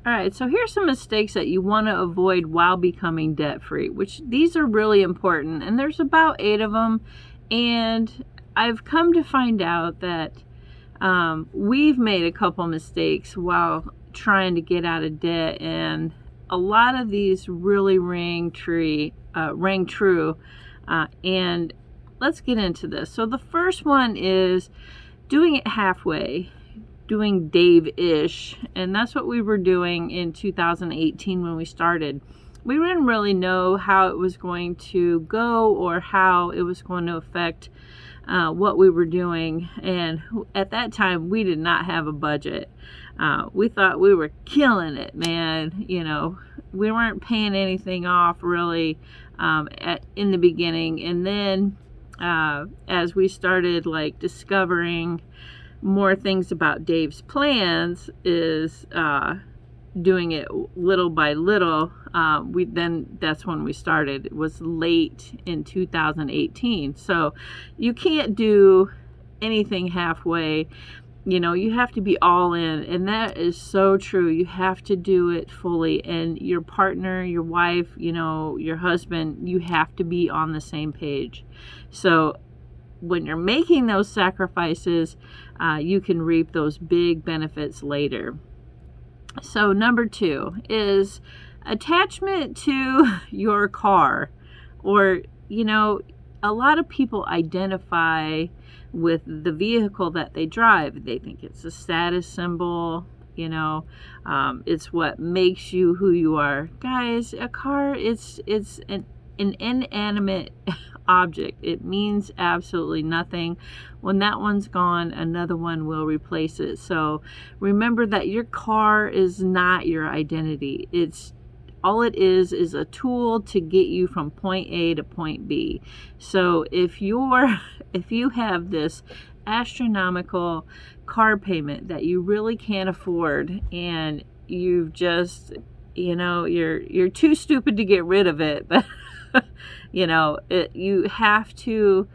All right, so here's some mistakes that you want to avoid while becoming debt-free, which these are really important, and there's about 8 of them, and I've come to find out that we've made a couple mistakes while trying to get out of debt, and a lot of these really rang true, and let's get into this. So the first one is doing it halfway, doing Dave-ish, and that's what we were doing in 2018 when we started. We didn't really know how it was going to go or how it was going to affect what we were doing, and at that time we did not have a budget. We thought we were killing it, man. We weren't paying anything off really in the beginning, and then as we started discovering more things about Dave's plans, is doing it little by little. That's when we started. It was late in 2018. So you can't do anything halfway. You have to be all in, and that is so true. You have to do it fully, and your partner, your wife, your husband, you have to be on the same page. So when you're making those sacrifices, you can reap those big benefits later. So number 2 is attachment to your car. Or, a lot of people identify with the vehicle that they drive. They think it's a status symbol, it's what makes you who you are. Guys, a car, it's an inanimate object. It means absolutely nothing. When that one's gone, another one will replace it. So remember that your car is not your identity. All it is a tool to get you from point A to point B. So if you have this astronomical car payment that you really can't afford, and you've just you're too stupid to get rid of it, but you have to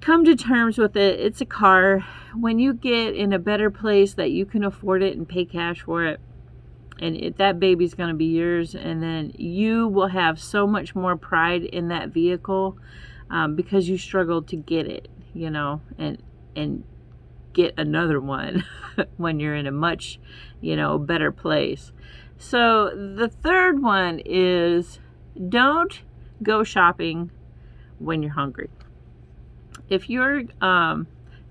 come to terms with it. It's a car. When you get in a better place that you can afford it and pay cash for it, and that baby's going to be yours, and then you will have so much more pride in that vehicle because you struggled to get it, and get another one when you're in a much, better place. So the third one is, don't go shopping when you're hungry. If you're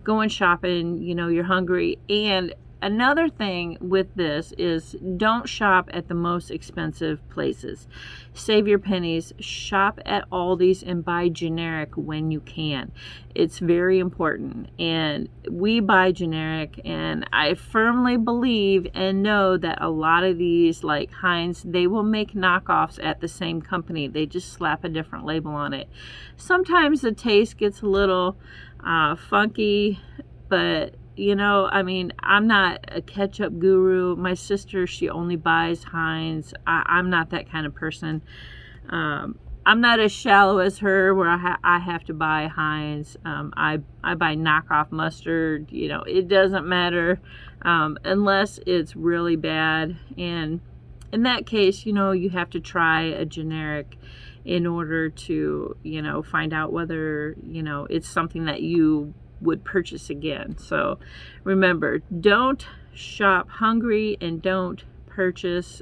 going shopping, you're hungry. And another thing with this is, don't shop at the most expensive places. Save your pennies. Shop at Aldi's and buy generic when you can. It's very important. And we buy generic, and I firmly believe and know that a lot of these, like Heinz, they will make knockoffs at the same company. They just slap a different label on it. Sometimes the taste gets a little funky, but I'm not a ketchup guru. My sister, she only buys Heinz. I'm not that kind of person. I'm not as shallow as her where I have to buy Heinz. I buy knockoff mustard. It doesn't matter unless it's really bad. And in that case, you have to try a generic in order to, find out whether, it's something that you would purchase again. So remember, don't shop hungry, and don't purchase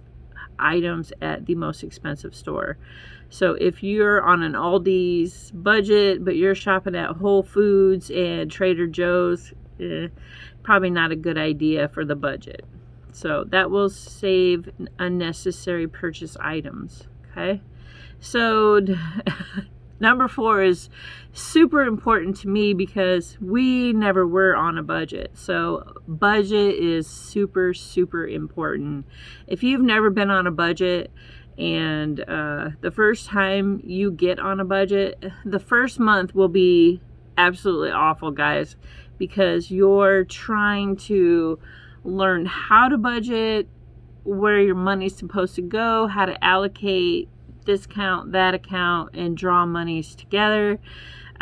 items at the most expensive store. So if you're on an Aldi's budget but you're shopping at Whole Foods and Trader Joe's, probably not a good idea for the budget. So that will save unnecessary purchase items. Okay, so number 4 is super important to me because we never were on a budget. So budget is super, super important. If you've never been on a budget, and the first time you get on a budget, the first month will be absolutely awful, guys, because you're trying to learn how to budget, where your money's supposed to go, how to allocate this account, that account, and draw monies together.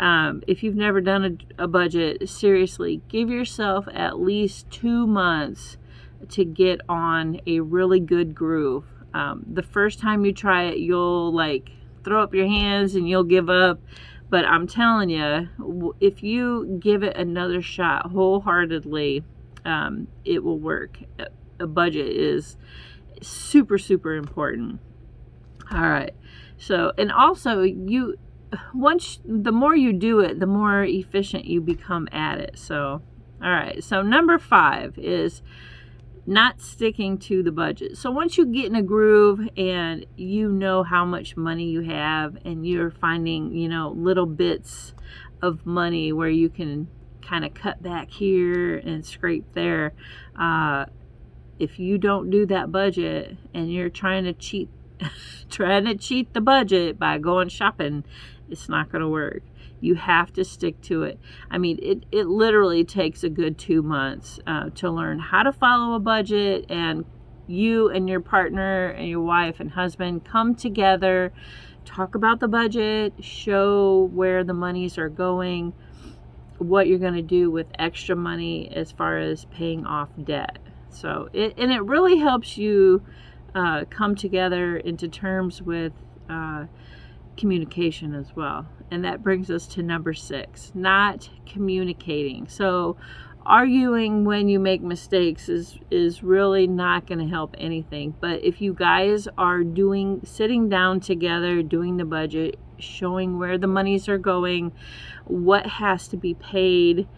If you've never done a budget, seriously, give yourself at least 2 months to get on a really good groove. The first time you try it, you'll like throw up your hands and you'll give up. But I'm telling you, if you give it another shot wholeheartedly, it will work. A budget is super, super important. All right. So, and also the more you do it, the more efficient you become at it. So, all right. So number 5 is not sticking to the budget. So once you get in a groove and you know how much money you have and you're finding, little bits of money where you can kind of cut back here and scrape there, if you don't do that budget and you're trying to cheat the budget by going shopping, it's not going to work. You have to stick to it. I mean, it literally takes a good 2 months to learn how to follow a budget, and you and your partner and your wife and husband come together, talk about the budget, show where the monies are going, what you're going to do with extra money as far as paying off debt. So it really helps you come together into terms with communication as well. And that brings us to number 6, not communicating. So arguing when you make mistakes is really not going to help anything. But if you guys are sitting down together, doing the budget, showing where the monies are going, what has to be paid,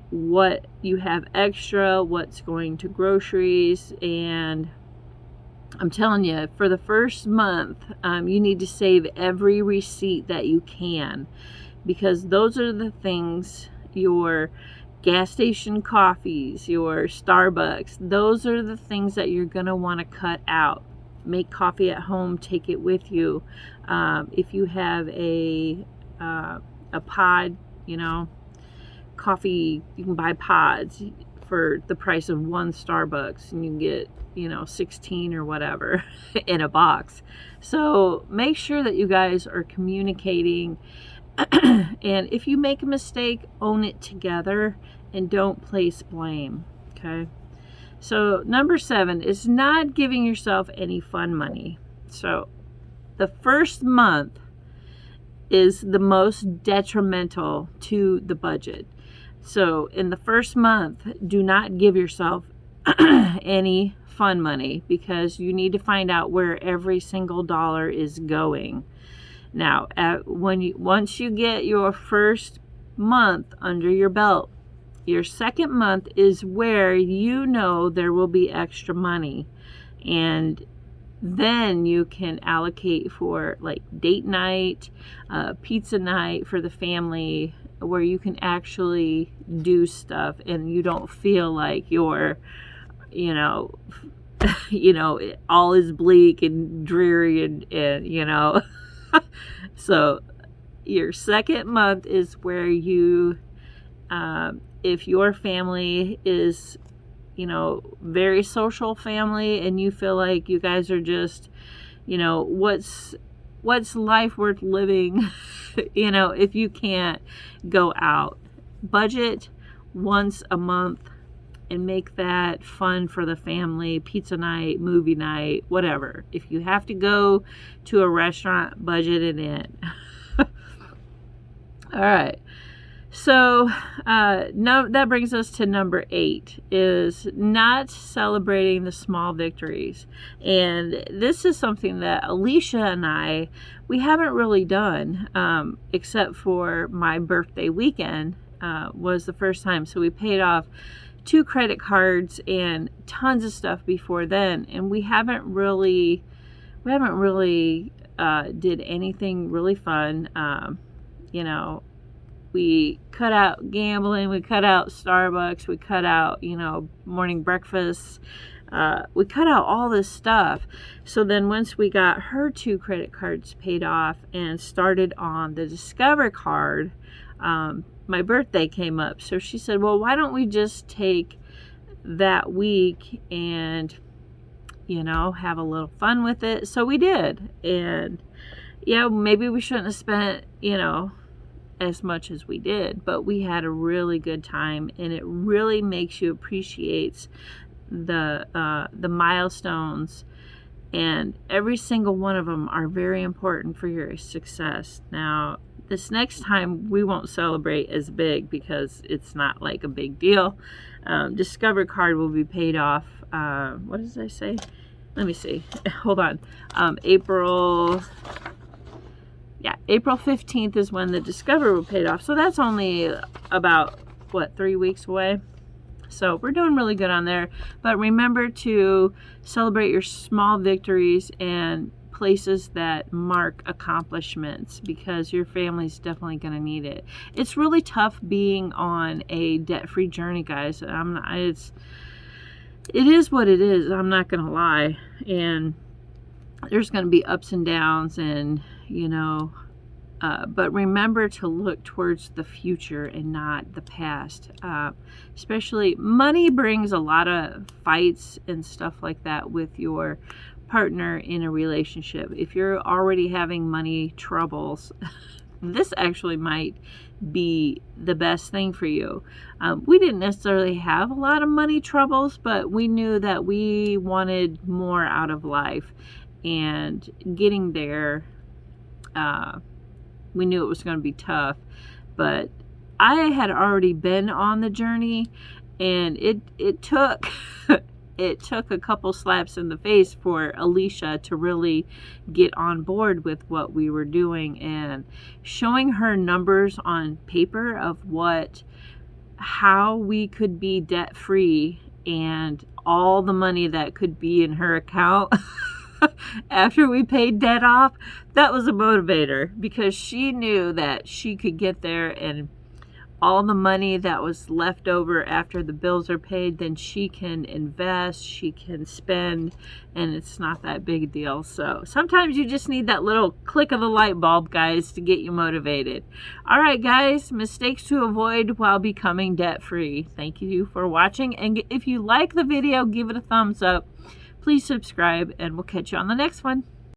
what you have extra, what's going to groceries, and I'm telling you, for the first month, you need to save every receipt that you can, because those are the things, your gas station coffees, your Starbucks, those are the things that you're going to want to cut out. Make coffee at home, take it with you. If you have a pod, coffee, you can buy pods for the price of one Starbucks, and you can get 16 or whatever in a box. So make sure that you guys are communicating, and if you make a mistake, own it together and don't place blame. Okay. So number 7 is not giving yourself any fun money. So the first month is the most detrimental to the budget. So in the first month, do not give yourself any fun money, because you need to find out where every single dollar is going. Now, once you get your first month under your belt, your second month is where there will be extra money, and then you can allocate for like date night, pizza night for the family, where you can actually do stuff and you don't feel like you're all is bleak and dreary and so your second month is where you if your family is very social family and you feel like you guys are just what's life worth living if you can't go out, budget once a month and make that fun for the family, pizza night, movie night, whatever. If you have to go to a restaurant, budget it in. All right. So that brings us to number 8, is not celebrating the small victories. And this is something that Alicia and we haven't really done, except for my birthday weekend was the first time. So we paid off 2 credit cards and tons of stuff before then, and we haven't really did anything really fun. We cut out gambling, we cut out Starbucks, we cut out morning breakfasts, we cut out all this stuff. So then once we got her 2 credit cards paid off and started on the Discover card, my birthday came up. So she said, well, why don't we just take that week and, have a little fun with it? So we did. And maybe we shouldn't have spent, as much as we did, but we had a really good time, and it really makes you appreciate the milestones, and every single one of them are very important for your success. Now, this next time we won't celebrate as big because it's not like a big deal. Discover card will be paid off. What did I say? Let me see. Hold on. April 15th is when the Discover will pay off. So that's only about, what, 3 weeks away? So we're doing really good on there. But remember to celebrate your small victories and places that mark accomplishments, because your family's definitely going to need it. It's really tough being on a debt-free journey, guys. It is what it is. I'm not going to lie. And there's going to be ups and downs, and but remember to look towards the future and not the past. Especially money brings a lot of fights and stuff like that with your partner in a relationship. If you're already having money troubles, this actually might be the best thing for you. We didn't necessarily have a lot of money troubles, but we knew that we wanted more out of life, and getting there, we knew it was going to be tough. But I had already been on the journey, and it took it took a couple slaps in the face for Alicia to really get on board with what we were doing, and showing her numbers on paper of how we could be debt free and all the money that could be in her account after we paid debt off. That was a motivator, because she knew that she could get there, and all the money that was left over after the bills are paid, then she can invest, she can spend, and it's not that big a deal. So sometimes you just need that little click of the light bulb, guys, to get you motivated. All right, guys, mistakes to avoid while becoming debt-free. Thank you for watching, and if you like the video, give it a thumbs up. Please subscribe, and we'll catch you on the next one.